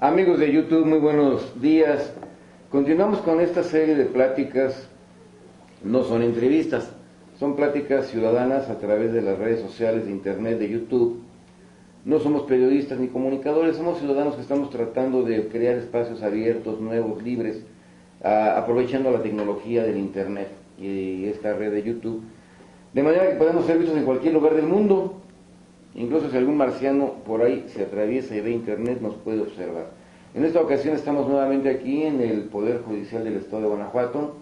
Amigos de YouTube, muy buenos días. Continuamos con esta serie de pláticas, no son entrevistas, son pláticas ciudadanas a través de las redes sociales, de internet, de YouTube. No somos periodistas ni comunicadores, somos ciudadanos que estamos tratando de crear espacios abiertos, nuevos, libres, aprovechando la tecnología del internet y esta red de YouTube, de manera que podemos ser vistos en cualquier lugar del mundo. Incluso si algún marciano por ahí se atraviesa y ve internet, nos puede observar. En esta ocasión estamos nuevamente aquí en el Poder Judicial del Estado de Guanajuato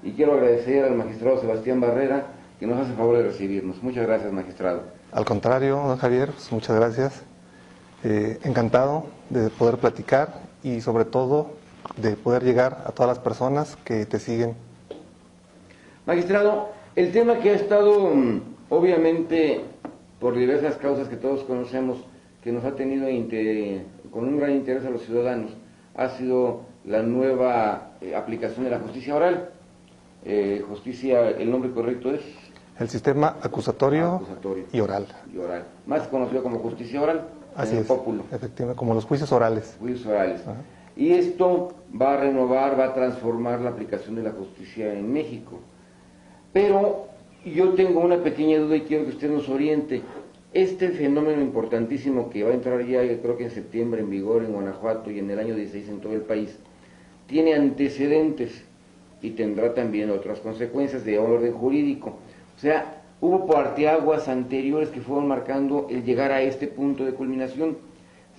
y quiero agradecer al magistrado Sebastián Barrera que nos hace el favor de recibirnos. Muchas gracias, magistrado. Al contrario, don Javier, pues muchas gracias. Encantado de poder platicar y sobre todo de poder llegar a todas las personas que te siguen. Magistrado, el tema que ha estado obviamente por diversas causas que todos conocemos, que nos ha tenido con un gran interés a los ciudadanos, ha sido la nueva aplicación de la justicia oral. Justicia, el nombre correcto es... El sistema acusatorio y oral. Más conocido como justicia oral. Así es, pópulo. Efectivamente, como los juicios orales. Juicios orales. Ajá. Y esto va a renovar, va a transformar la aplicación de la justicia en México. Pero yo tengo una pequeña duda y quiero que usted nos oriente. Este fenómeno importantísimo que va a entrar ya, creo que en septiembre, en vigor en Guanajuato y en el año 16 en todo el país, tiene antecedentes y tendrá también otras consecuencias de orden jurídico. O sea, hubo parteaguas anteriores que fueron marcando el llegar a este punto de culminación.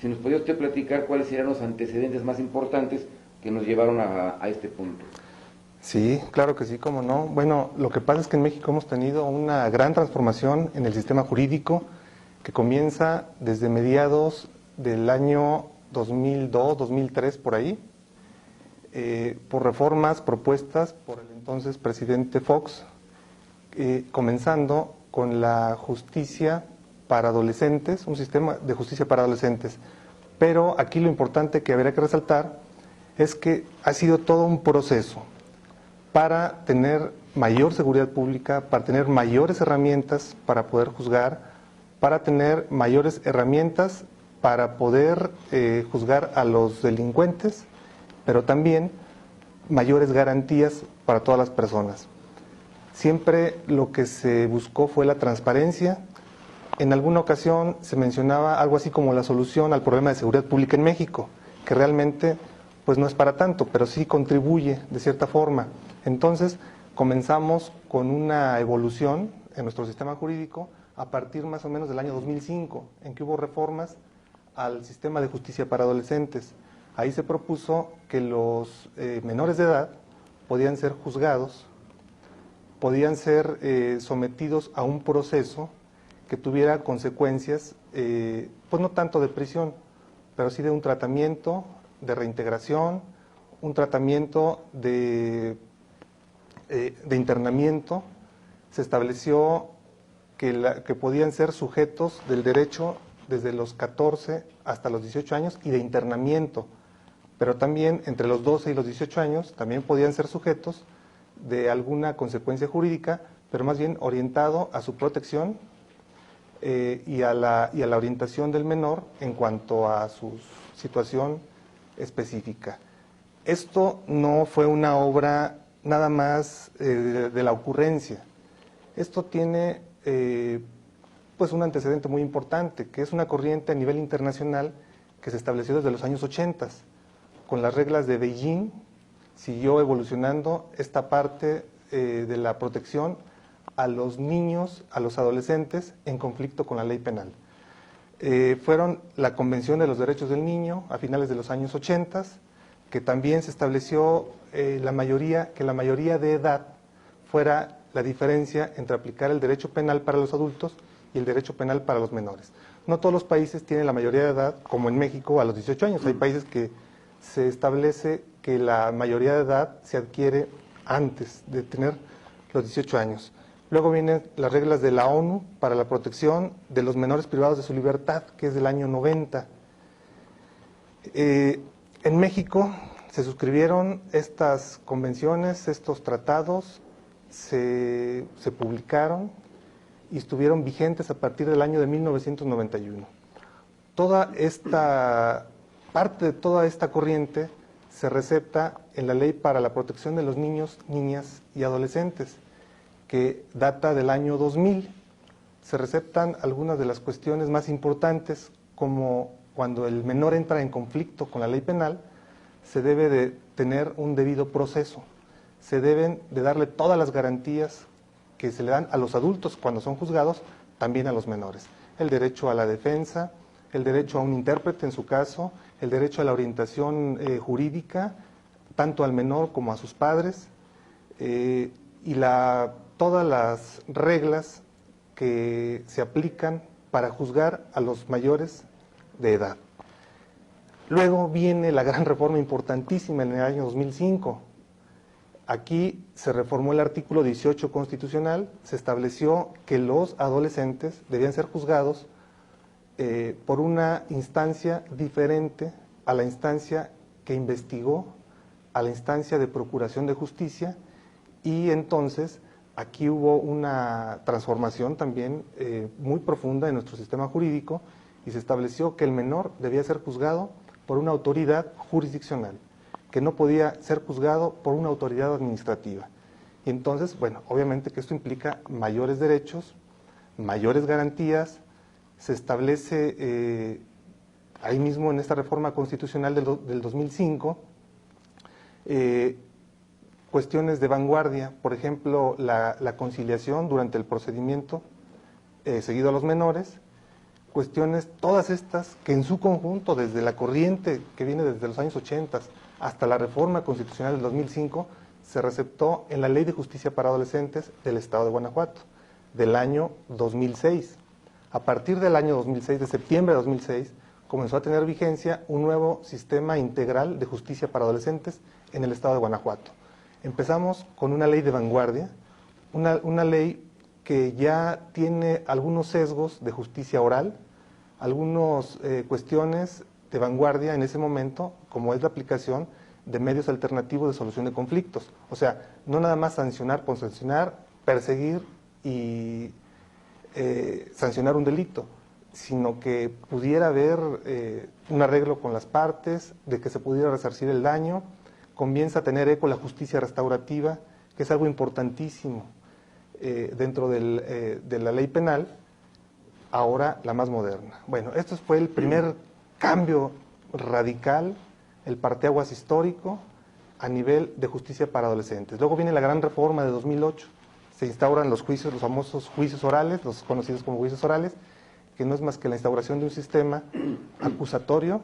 Si nos podría usted platicar cuáles serían los antecedentes más importantes que nos llevaron a este punto. Sí, claro que sí, cómo no. Bueno, lo que pasa es que en México hemos tenido una gran transformación en el sistema jurídico que comienza desde mediados del año 2002, 2003, por ahí, por reformas propuestas por el entonces presidente Fox, comenzando con la justicia para adolescentes, un sistema de justicia para adolescentes. Pero aquí lo importante que habría que resaltar es que ha sido todo un proceso para tener mayor seguridad pública, para tener mayores herramientas para poder juzgar, para tener mayores herramientas para poder juzgar a los delincuentes, pero también mayores garantías para todas las personas. Siempre lo que se buscó fue la transparencia. En alguna ocasión se mencionaba algo así como la solución al problema de seguridad pública en México, que realmente pues no es para tanto, pero sí contribuye de cierta forma. Entonces comenzamos con una evolución en nuestro sistema jurídico a partir más o menos del año 2005, en que hubo reformas al sistema de justicia para adolescentes. Ahí se propuso que los menores de edad podían ser juzgados, podían ser sometidos a un proceso que tuviera consecuencias, pues no tanto de prisión, pero sí de un tratamiento de reintegración, un tratamiento de internamiento. Se estableció que podían ser sujetos del derecho desde los 14 hasta los 18 años y de internamiento, pero también entre los 12 y los 18 años también podían ser sujetos de alguna consecuencia jurídica, pero más bien orientado a su protección y a la orientación del menor en cuanto a su situación específica. Esto no fue una obra nada más de la ocurrencia. Esto tiene pues un antecedente muy importante, que es una corriente a nivel internacional que se estableció desde los años 80. Con las reglas de Beijing siguió evolucionando esta parte de la protección a los niños, a los adolescentes en conflicto con la ley penal. Fueron la Convención de los Derechos del Niño a finales de los años 80, que también se estableció que la mayoría de edad fuera la diferencia entre aplicar el derecho penal para los adultos y el derecho penal para los menores. No todos los países tienen la mayoría de edad, como en México, a los 18 años. Hay países que se establece que la mayoría de edad se adquiere antes de tener los 18 años. Luego vienen las reglas de la ONU para la protección de los menores privados de su libertad, que es del año 90. En México se suscribieron estas convenciones, estos tratados, se publicaron y estuvieron vigentes a partir del año de 1991. Toda esta parte de toda esta corriente se recepta en la Ley para la Protección de los Niños, Niñas y Adolescentes, que data del año 2000. Se receptan algunas de las cuestiones más importantes, como cuando el menor entra en conflicto con la ley penal, se debe de tener un debido proceso, se deben de darle todas las garantías que se le dan a los adultos cuando son juzgados, también a los menores. El derecho a la defensa, el derecho a un intérprete en su caso, el derecho a la orientación jurídica, tanto al menor como a sus padres, y todas las reglas que se aplican para juzgar a los mayores de edad. Luego viene la gran reforma importantísima en el año 2005. Aquí se reformó el artículo 18 constitucional, se estableció que los adolescentes debían ser juzgados por una instancia diferente a la instancia que investigó, a la instancia de procuración de justicia, y entonces aquí hubo una transformación también muy profunda en nuestro sistema jurídico y se estableció que el menor debía ser juzgado por una autoridad jurisdiccional, que no podía ser juzgado por una autoridad administrativa. Y entonces, bueno, obviamente que esto implica mayores derechos, mayores garantías. Se establece ahí mismo en esta reforma constitucional del 2005 cuestiones de vanguardia, por ejemplo, la conciliación durante el procedimiento seguido a los menores, cuestiones todas estas que en su conjunto, desde la corriente que viene desde los años 80 hasta la reforma constitucional del 2005, se receptó en la Ley de Justicia para Adolescentes del Estado de Guanajuato, del año 2006. A partir del año 2006, de septiembre de 2006, comenzó a tener vigencia un nuevo sistema integral de justicia para adolescentes en el Estado de Guanajuato. Empezamos con una ley de vanguardia, una ley que ya tiene algunos sesgos de justicia oral, algunas cuestiones de vanguardia en ese momento, como es la aplicación de medios alternativos de solución de conflictos. O sea, no nada más sancionar por sancionar, perseguir y sancionar un delito, sino que pudiera haber un arreglo con las partes, de que se pudiera resarcir el daño. Comienza a tener eco la justicia restaurativa, que es algo importantísimo dentro de la ley penal, ahora la más moderna. Bueno, esto fue el primer cambio radical, el parteaguas histórico a nivel de justicia para adolescentes. Luego viene la gran reforma de 2008, se instauran los juicios, los famosos juicios orales, los conocidos como juicios orales, que no es más que la instauración de un sistema acusatorio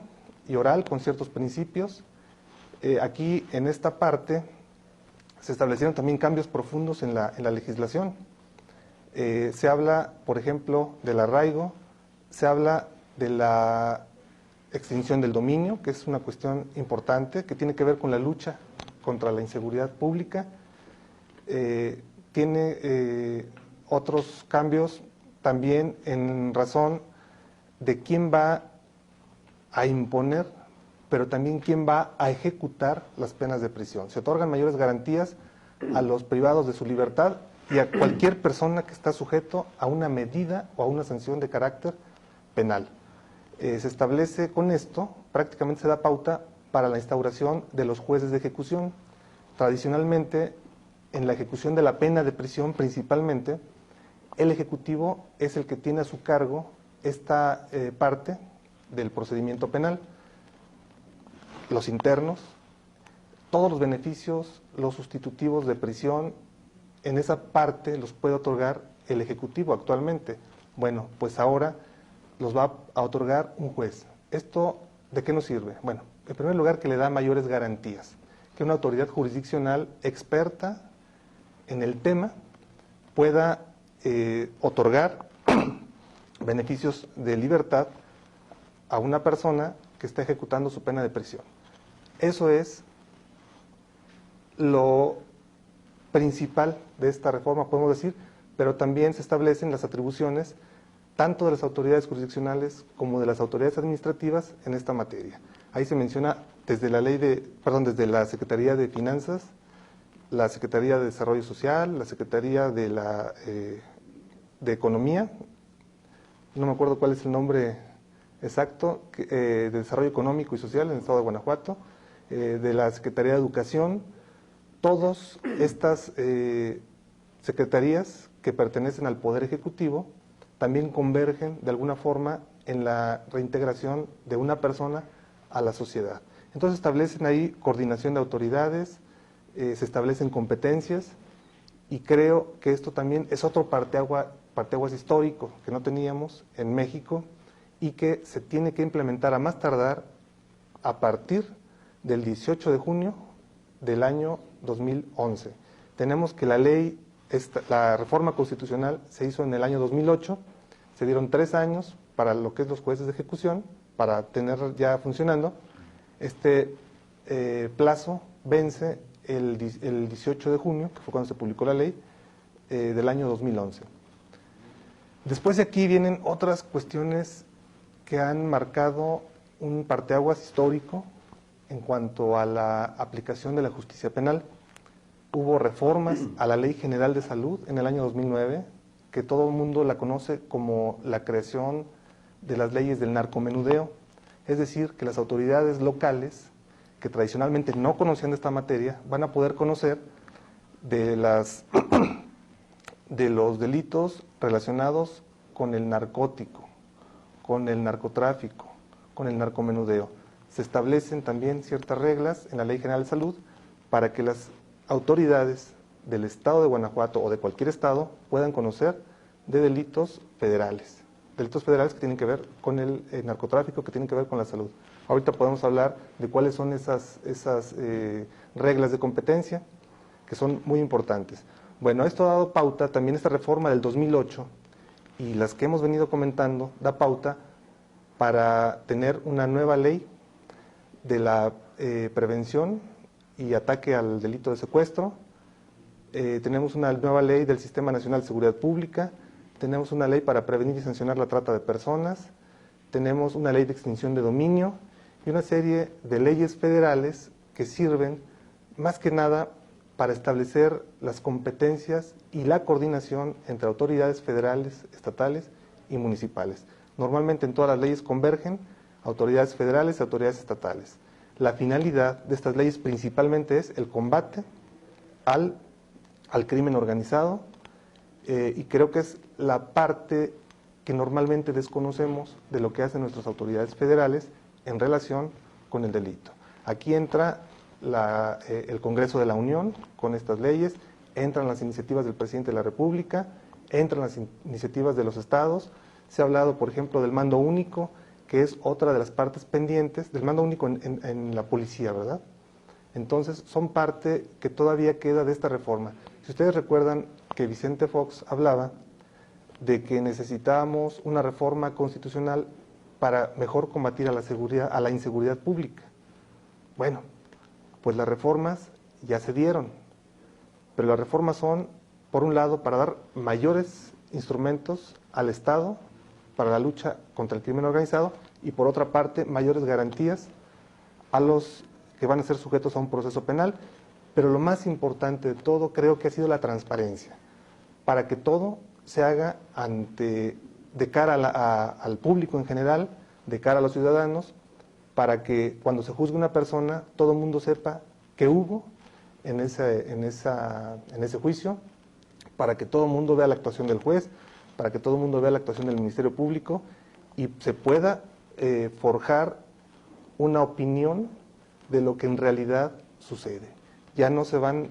y oral con ciertos principios. Aquí, en esta parte, se establecieron también cambios profundos en la legislación. Se habla, por ejemplo, del arraigo, se habla de la extinción del dominio, que es una cuestión importante, que tiene que ver con la lucha contra la inseguridad pública. Tiene otros cambios también en razón de quién va a imponer, pero también quién va a ejecutar las penas de prisión. Se otorgan mayores garantías a los privados de su libertad y a cualquier persona que está sujeto a una medida o a una sanción de carácter penal. Se establece con esto, prácticamente se da pauta para la instauración de los jueces de ejecución. Tradicionalmente, en la ejecución de la pena de prisión principalmente, el Ejecutivo es el que tiene a su cargo esta parte del procedimiento penal. Los internos, todos los beneficios, los sustitutivos de prisión, en esa parte los puede otorgar el Ejecutivo actualmente. Bueno, pues ahora los va a otorgar un juez. ¿Esto de qué nos sirve? Bueno, en primer lugar que le da mayores garantías, que una autoridad jurisdiccional experta en el tema pueda otorgar beneficios de libertad a una persona que está ejecutando su pena de prisión. Eso es lo principal de esta reforma, podemos decir, pero también se establecen las atribuciones tanto de las autoridades jurisdiccionales como de las autoridades administrativas en esta materia. Ahí se menciona desde desde la Secretaría de Finanzas, la Secretaría de Desarrollo Social, la Secretaría de Economía, no me acuerdo cuál es el nombre exacto, de Desarrollo Económico y Social en el Estado de Guanajuato, de la Secretaría de Educación. Todas estas secretarías que pertenecen al Poder Ejecutivo también convergen de alguna forma en la reintegración de una persona a la sociedad. Entonces establecen ahí coordinación de autoridades, se establecen competencias, y creo que esto también es otro parteaguas histórico que no teníamos en México y que se tiene que implementar a más tardar a partir del 18 de junio del año 2011. Tenemos que la ley, la reforma constitucional se hizo en el año 2008, se dieron 3 años para lo que es los jueces de ejecución, para tener ya funcionando. Este plazo vence el 18 de junio, que fue cuando se publicó la ley, del año 2011. Después de aquí vienen otras cuestiones que han marcado un parteaguas histórico en cuanto a la aplicación de la justicia penal. Hubo reformas a la Ley General de Salud en el año 2009, que todo el mundo la conoce como la creación de las leyes del narcomenudeo, es decir, que las autoridades locales que tradicionalmente no conocían de esta materia van a poder conocer de los delitos relacionados con el narcótico, con el narcotráfico, con el narcomenudeo. Se establecen también ciertas reglas en la Ley General de Salud para que las autoridades del Estado de Guanajuato o de cualquier estado puedan conocer de delitos federales que tienen que ver con el narcotráfico, que tienen que ver con la salud. Ahorita podemos hablar de cuáles son esas reglas de competencia, que son muy importantes. Bueno, esto ha dado pauta, también esta reforma del 2008 y las que hemos venido comentando, da pauta para tener una nueva ley de la prevención y ataque al delito de secuestro. Tenemos una nueva ley del Sistema Nacional de Seguridad Pública, tenemos una ley para prevenir y sancionar la trata de personas, tenemos una ley de extinción de dominio y una serie de leyes federales que sirven más que nada para establecer las competencias y la coordinación entre autoridades federales, estatales y municipales. Normalmente en todas las leyes convergen autoridades federales y autoridades estatales. La finalidad de estas leyes principalmente es el combate al crimen organizado, y creo que es la parte que normalmente desconocemos de lo que hacen nuestras autoridades federales en relación con el delito. Aquí entra el Congreso de la Unión con estas leyes, entran las iniciativas del presidente de la República, entran las iniciativas de los estados. Se ha hablado, por ejemplo, del mando único, que es otra de las partes pendientes, del mando único en la policía, ¿verdad? Entonces, son parte que todavía queda de esta reforma. Si ustedes recuerdan que Vicente Fox hablaba de que necesitábamos una reforma constitucional para mejor combatir a la inseguridad pública. Bueno, pues las reformas ya se dieron, pero las reformas son, por un lado, para dar mayores instrumentos al Estado para la lucha contra el crimen organizado y, por otra parte, mayores garantías a los que van a ser sujetos a un proceso penal. Pero lo más importante de todo creo que ha sido la transparencia, para que todo se haga de cara al público en general, de cara a los ciudadanos, para que cuando se juzgue una persona, todo el mundo sepa qué hubo en ese juicio, para que todo el mundo vea la actuación del juez, para que todo el mundo vea la actuación del Ministerio Público y se pueda forjar una opinión de lo que en realidad sucede. Ya no se van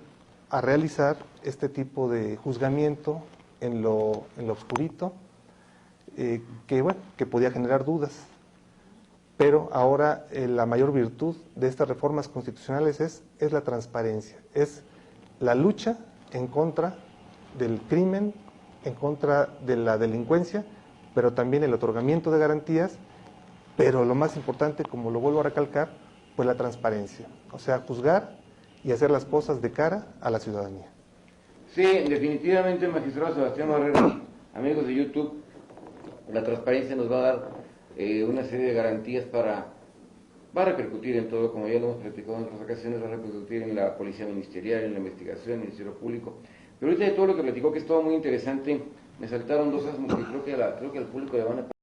a realizar este tipo de juzgamiento en lo oscurito, que podía generar dudas. Pero ahora la mayor virtud de estas reformas constitucionales es la transparencia, es la lucha en contra del crimen, en contra de la delincuencia, pero también el otorgamiento de garantías, pero lo más importante, como lo vuelvo a recalcar, pues la transparencia, o sea, juzgar y hacer las cosas de cara a la ciudadanía. Sí, definitivamente, magistrado Sebastián Barrera, amigos de YouTube, la transparencia nos va a dar una serie de garantías va a repercutir en todo, como ya lo hemos platicado en otras ocasiones, va a repercutir en la policía ministerial, en la investigación, en el Ministerio Público. Pero ahorita de todo lo que platicó, que es todo muy interesante, me saltaron dos asmos que creo que al público le van a